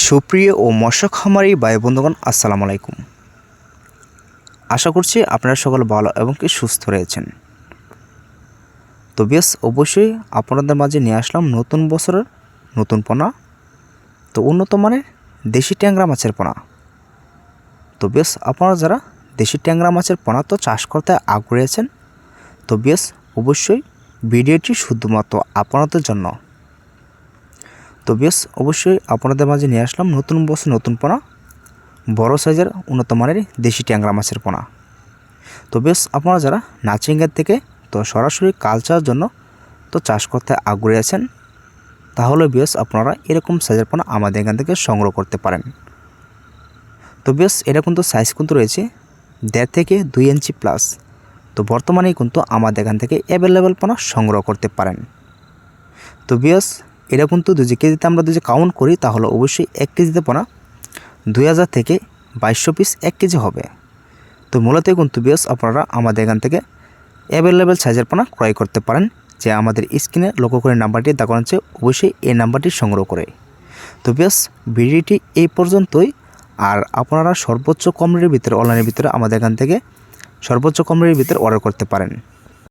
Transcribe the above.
সুপ্রিয় ও মৎস্য খামারি ভাই বন্ধুগণ, আসসালামু আলাইকুম। আশা করছি আপনারা সকলে ভালো এবং কি সুস্থ রয়েছেন। তো বেশ অবশ্যই আপনাদের মাঝে নিয়ে আসলাম নতুন বছরের নতুন পোনা, তো উন্নত মানের দেশি ট্যাংরা মাছের পোনা। তো বেশ আপনারা যারা দেশি ট্যাংরা মাছের পোনা তো চাষ করতে আগ্রহী আছেন, তো বেশ অবশ্যই ভিডিওটি শুধুমাত্র আপনাদের জন্য। তো বেশ অবশ্যই আপনাদের মাঝে নিয়ে আসলাম নতুন বছর নতুন পোনা, বড় সাইজের উন্নত মানের দেশি ট্যাংরা মাছের পোনা। তো বেশ আপনারা যারা নাচিংয়ের থেকে তো সরাসরি কালচারের জন্য তো চাষ করতে আগ্রহী আছেন, তাহলে বেশ আপনারা এরকম সাইজের পোনা আমাদের এখান থেকে সংগ্রহ করতে পারেন। তো বেশ এটা কিন্তু সাইজ কিন্তু রয়েছে 1.5 থেকে 2 ইঞ্চি প্লাস। তো বর্তমানে কিন্তু আমাদের এখান থেকে অ্যাভেলেবেল পোনা সংগ্রহ করতে পারেন। তো বেশ এটা কিন্তু 2 কেজিতে আমরা যদি কাউন্ট করি তাহলে অবশ্যই 1 কেজিতে পোনা 2000 থেকে 2200 পিস 1 কেজি হবে। তো মূলত কিন্তু বেশ আপনারা আমাদের এখান থেকে অ্যাভেলেবেল সাইজের পোনা ক্রয় করতে পারেন, যে আমাদের স্ক্রিনে লক্ষ্য করে নাম্বারটি দেখানো আছে, অবশ্যই এই নাম্বারটি সংগ্রহ করে। তো বেশ ভিডিওটি এই পর্যন্তই। আর আপনারা সর্বোচ্চ কম রেটের ভিতরে অনলাইনের ভিতরে আমাদের এখান থেকে সর্বোচ্চ কম রেটের ভিতরে অর্ডার করতে পারেন।